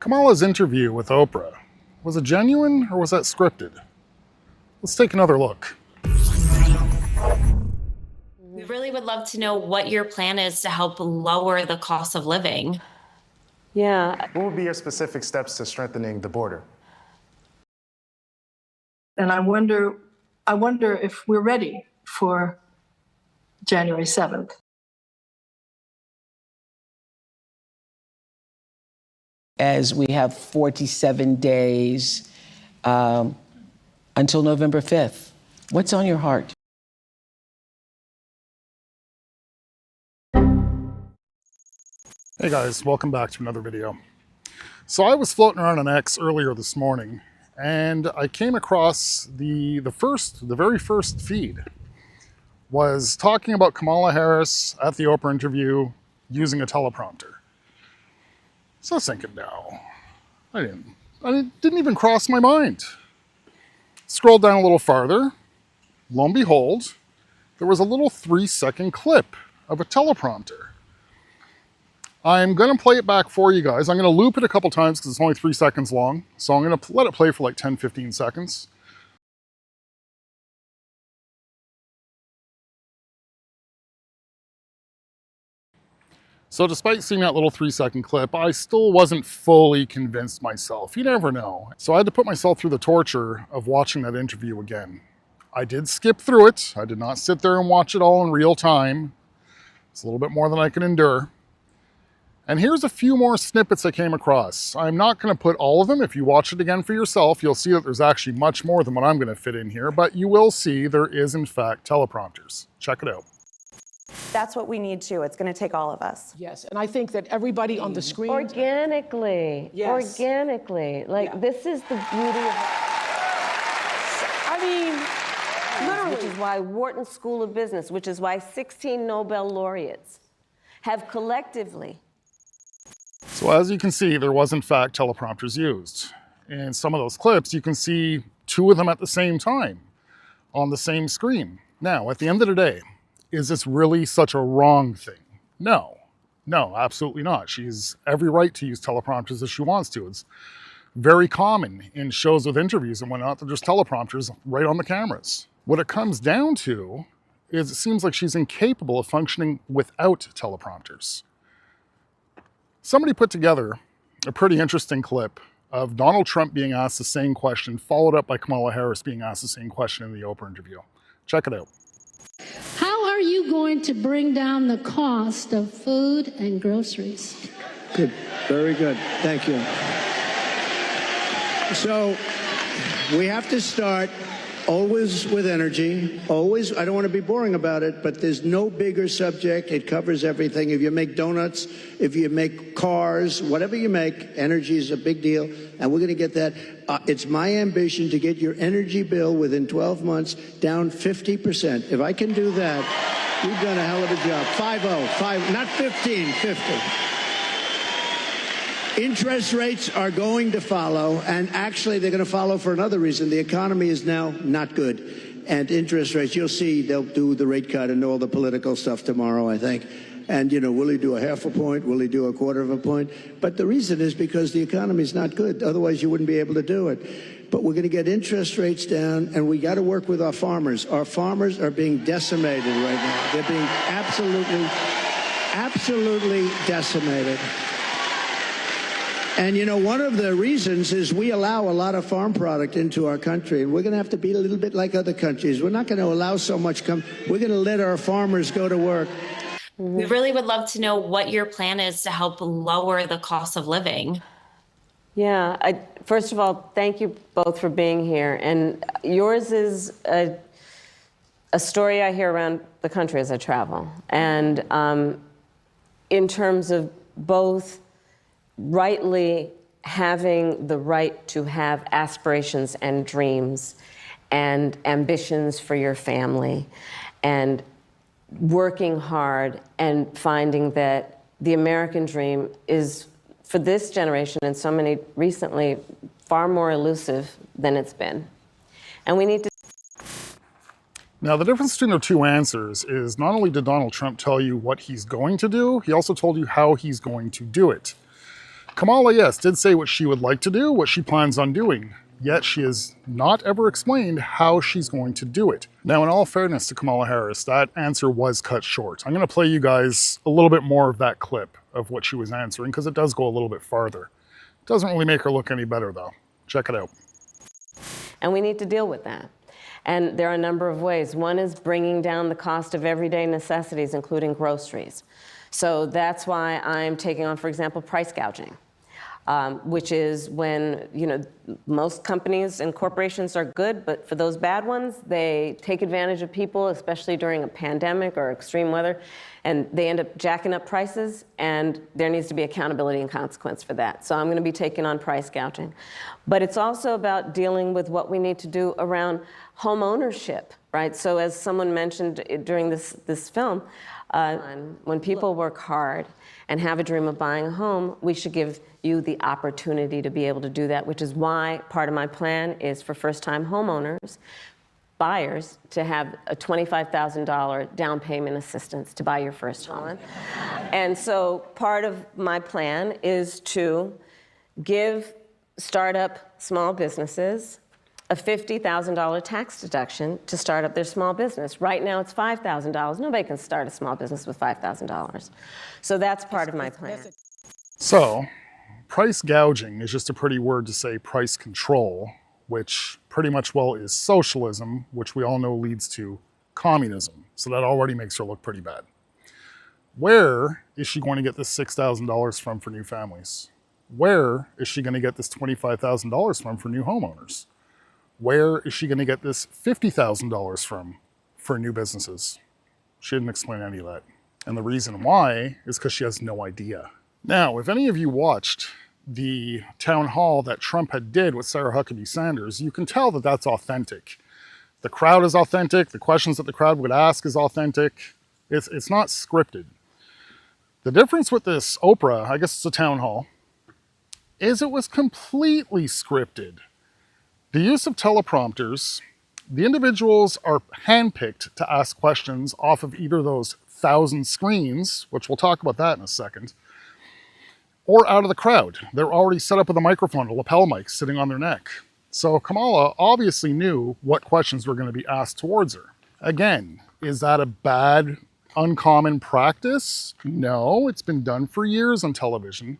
Kamala's interview with Oprah, was it genuine or was that scripted? Let's take another look. We really would love to know what your plan is to help lower the cost of living. Yeah. What would be your specific steps to strengthening the border? And I wonder if we're ready for January 7th. As we have 47 days until November 5th. What's on your heart? Hey guys, welcome back to another video. So I was floating around on X earlier this morning and I came across the very first feed was talking about Kamala Harris at the Oprah interview using a teleprompter. So I was thinking, no, it didn't even cross my mind. Scrolled down a little farther, lo and behold, there was a little 3-second clip of a teleprompter. I'm gonna play it back for you guys. I'm gonna loop it a couple times because it's only 3 seconds long. So I'm gonna let it play for like 10-15 seconds. So despite seeing that little 3-second clip, I still wasn't fully convinced myself. You never know. So I had to put myself through the torture of watching that interview again. I did skip through it. I did not sit there and watch it all in real time. It's a little bit more than I can endure. And here's a few more snippets I came across. I'm not going to put all of them. If you watch it again for yourself, you'll see that there's actually much more than what I'm going to fit in here, but you will see there is in fact teleprompters. Check it out. That's what we need too. It's going to take all of us. Yes, and I think that everybody on the screen... Organically. Yes. Organically. Like, this is the beauty of... I mean, literally. Which is why Wharton School of Business, which is why 16 Nobel laureates have collectively... So as you can see, there was in fact teleprompters used. In some of those clips, you can see 2 of them at the same time on the same screen. Now, at the end of the day, is this really such a wrong thing? No, absolutely not. She's every right to use teleprompters if she wants to. It's very common in shows with interviews and whatnot that there's teleprompters right on the cameras. What it comes down to is it seems like she's incapable of functioning without teleprompters. Somebody put together a pretty interesting clip of Donald Trump being asked the same question, followed up by Kamala Harris being asked the same question in the Oprah interview. Check it out. How are you going to bring down the cost of food and groceries? Good, very good, thank you. So we have to start always with energy, always. I don't want to be boring about it, but there's no bigger subject. It covers everything. If you make donuts, if you make cars, whatever you make, energy is a big deal, and we're going to get that. It's my ambition to get your energy bill within 12 months down 50%. If I can do that, you've done a hell of a job. 5-0, not 15, 50. Interest rates are going to follow, and actually they're going to follow for another reason. The economy is now not good, and interest rates, you'll see they'll do the rate cut and all the political stuff tomorrow, I think. And, you know, will he do a 0.5 point? Will he do a 1/4 point? But the reason is because the economy is not good. Otherwise, you wouldn't be able to do it. But we're going to get interest rates down, and we got to work with our farmers. Our farmers are being decimated right now. They're being absolutely decimated. And, you know, one of the reasons is we allow a lot of farm product into our country, and we're going to have to be a little bit like other countries. We're not going to allow so much We're going to let our farmers go to work. We really would love to know what your plan is to help lower the cost of living. Yeah, first of all, thank you both for being here. And yours is a story I hear around the country as I travel. And in terms of both rightly having the right to have aspirations and dreams and ambitions for your family and working hard and finding that the American dream is, for this generation and so many recently, far more elusive than it's been. And we need to... Now, the difference between the 2 answers is not only did Donald Trump tell you what he's going to do, he also told you how he's going to do it. Kamala, yes, did say what she would like to do, what she plans on doing, yet she has not ever explained how she's going to do it. Now, in all fairness to Kamala Harris, that answer was cut short. I'm going to play you guys a little bit more of that clip of what she was answering, because it does go a little bit farther. It doesn't really make her look any better, though. Check it out. And we need to deal with that. And there are a number of ways. One is bringing down the cost of everyday necessities, including groceries. So that's why I'm taking on, for example, price gouging, which is when, most companies and corporations are good, but for those bad ones, they take advantage of people, especially during a pandemic or extreme weather, and they end up jacking up prices, and there needs to be accountability and consequence for that. So I'm going to be taking on price gouging. But it's also about dealing with what we need to do around home ownership, right? So as someone mentioned during this film, when people work hard and have a dream of buying a home, we should give you the opportunity to be able to do that, which is why part of my plan is for first-time homeowners, buyers, to have a $25,000 down payment assistance to buy your first home. And so part of my plan is to give startup small businesses a $50,000 tax deduction to start up their small business. Right now it's $5,000. Nobody can start a small business with $5,000. So that's part of my plan. So, price gouging is just a pretty word to say price control, which pretty much, well, is socialism, which we all know leads to communism. So that already makes her look pretty bad. Where is she going to get this $6,000 from for new families? Where is she going to get this $25,000 from for new homeowners? Where is she going to get this $50,000 from for new businesses? She didn't explain any of that. And the reason why is because she has no idea. Now, if any of you watched the town hall that Trump had did with Sarah Huckabee Sanders, you can tell that that's authentic. The crowd is authentic. The questions that the crowd would ask is authentic. It's not scripted. The difference with this Oprah, I guess it's a town hall, is it was completely scripted. The use of teleprompters, the individuals are handpicked to ask questions off of either those 1,000 screens, which we'll talk about that in a second, or out of the crowd. They're already set up with a microphone, a lapel mic sitting on their neck. So Kamala obviously knew what questions were going to be asked towards her. Again, is that a bad, uncommon practice? No, it's been done for years on television.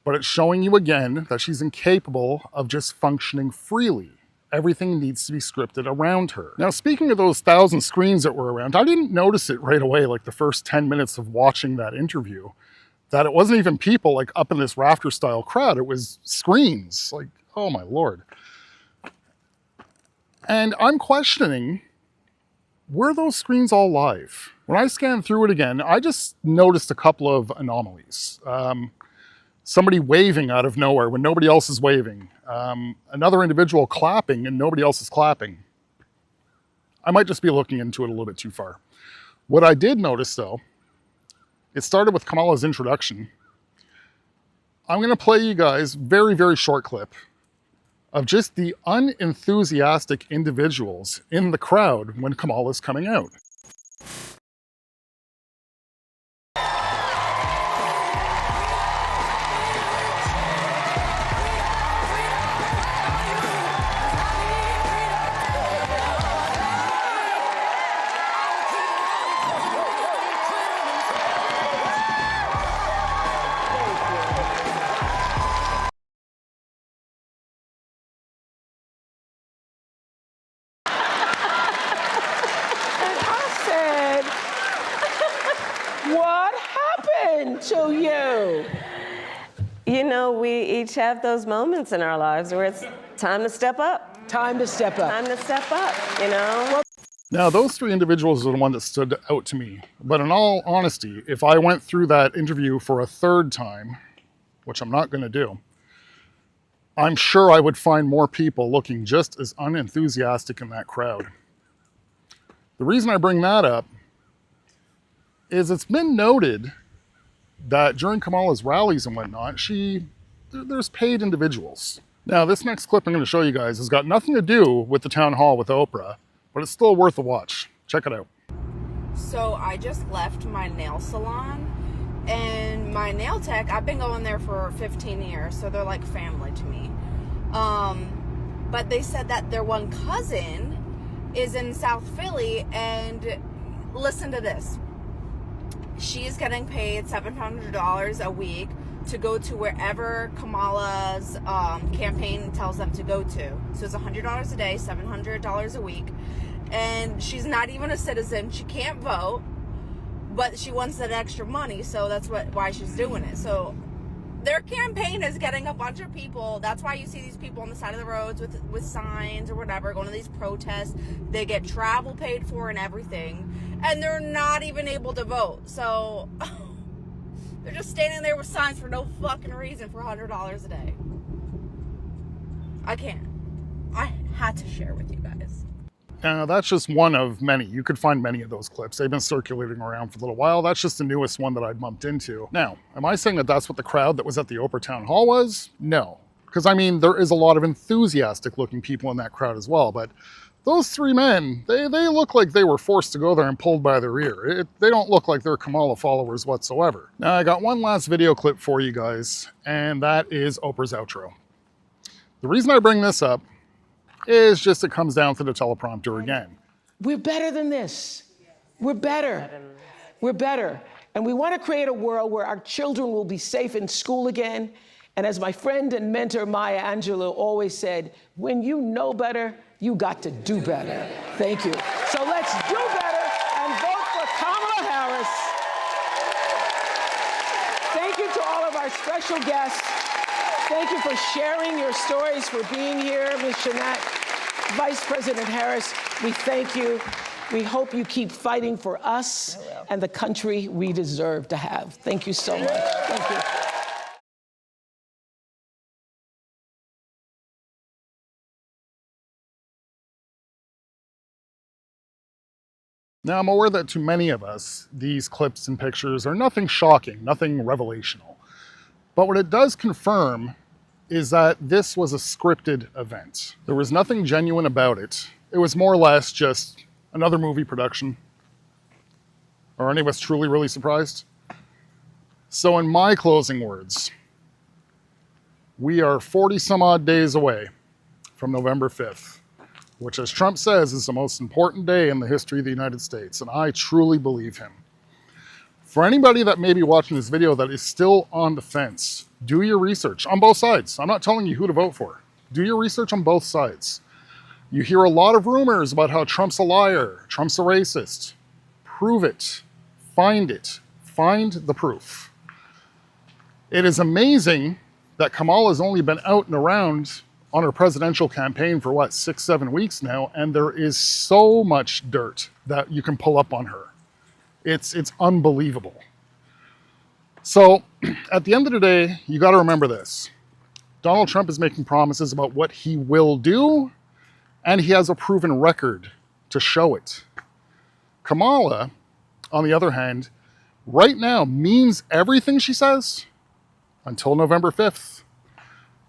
But it's showing you again that she's incapable of just functioning freely. Everything needs to be scripted around her. Now, speaking of those 1,000 screens that were around, I didn't notice it right away, like the first 10 minutes of watching that interview, that it wasn't even people like up in this rafter style crowd. It was screens. Like, oh my Lord. And I'm questioning, were those screens all live? When I scanned through it again, I just noticed a couple of anomalies. Somebody waving out of nowhere when nobody else is waving. Another individual clapping and nobody else is clapping. I might just be looking into it a little bit too far. What I did notice though, it started with Kamala's introduction. I'm going to play you guys very, very short clip of just the unenthusiastic individuals in the crowd when Kamala's coming out. What happened to you? You know, we each have those moments in our lives where it's time to step up. Time to step up. Time to step up, you know? Now, those three individuals are the one that stood out to me. But in all honesty, if I went through that interview for a third time, which I'm not going to do, I'm sure I would find more people looking just as unenthusiastic in that crowd. The reason I bring that up is it's been noted that during Kamala's rallies and whatnot, there's paid individuals. Now, this next clip I'm going to show you guys has got nothing to do with the town hall with Oprah, but it's still worth a watch. Check it out. So I just left my nail salon And my nail tech, I've been going there for 15 years, so they're like family to me. But they said that their one cousin is in South Philly, and listen to this. She's getting paid $700 a week to go to wherever Kamala's campaign tells them to go to. So it's $100 a day, $700 a week. And she's not even a citizen. She can't vote, but she wants that extra money, so that's why she's doing it. So their campaign is getting a bunch of people. That's why you see these people on the side of the roads with signs or whatever, going to these protests. They get travel paid for and everything, and they're not even able to vote. So they're just standing there with signs for no fucking reason for $100 a day. I can't. I had to share with you guys. Now, that's just one of many. You could find many of those clips. They've been circulating around for a little while. That's just the newest one that I bumped into. Now, am I saying that that's what the crowd that was at the Oprah town hall was? No. Because, I mean, there is a lot of enthusiastic looking people in that crowd as well. But those three men, they look like they were forced to go there and pulled by their ear. They don't look like they're Kamala followers whatsoever. Now, I got one last video clip for you guys, and that is Oprah's outro. The reason I bring this up is just it comes down to the teleprompter again. We're better than this. We're better. We're better. And we want to create a world where our children will be safe in school again. And as my friend and mentor Maya Angelou always said, when you know better, you got to do better. Thank you. So let's do better and vote for Kamala Harris. Thank you to all of our special guests. Thank you for sharing your stories, for being here, Ms. Shannat. Vice President Harris, we thank you. We hope you keep fighting for us and the country we deserve to have. Thank you so much. Thank you. Now, I'm aware that to many of us, these clips and pictures are nothing shocking, nothing revelational. But what it does confirm is that this was a scripted event. There was nothing genuine about it. It was more or less just another movie production. Are any of us truly really surprised? So in my closing words, we are 40 some odd days away from November 5th, which, as Trump says, is the most important day in the history of the United States, and I truly believe him. For anybody that may be watching this video that is still on the fence, do your research on both sides. I'm not telling you who to vote for. Do your research on both sides. You hear a lot of rumors about how Trump's a liar, Trump's a racist. Prove it. Find it. Find the proof. It is amazing that Kamala's only been out and around on her presidential campaign for, what, 6-7 weeks now, and there is so much dirt that you can pull up on her. It's unbelievable. So at the end of the day, you got to remember this. Donald Trump is making promises about what he will do, and he has a proven record to show it. Kamala, on the other hand, right now means everything she says until November 5th.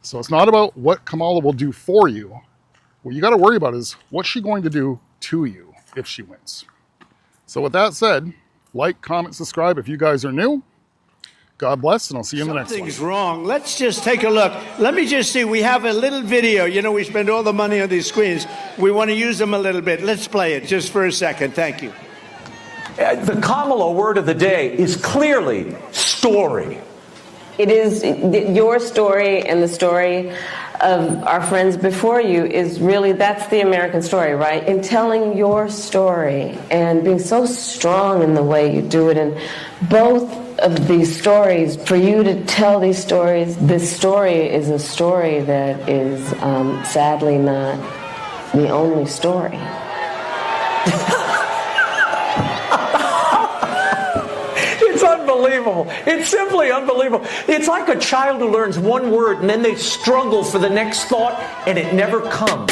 So it's not about what Kamala will do for you. What you got to worry about is what's she going to do to you if she wins. So with that said, like, comment, subscribe if you guys are new. God bless, and I'll see you in the next one. Something's wrong. Let's just take a look. Let me just see. We have a little video. You know, we spend all the money on these screens. We want to use them a little bit. Let's play it just for a second. Thank you. The Kamala word of the day is clearly story. It is your story and the story of our friends before you is really, that's the American story, right? In telling your story and being so strong in the way you do it, and both of these stories, for you to tell these stories, this story is a story that is sadly not the only story. It's unbelievable. It's simply unbelievable. It's like a child who learns one word and then they struggle for the next thought and it never comes.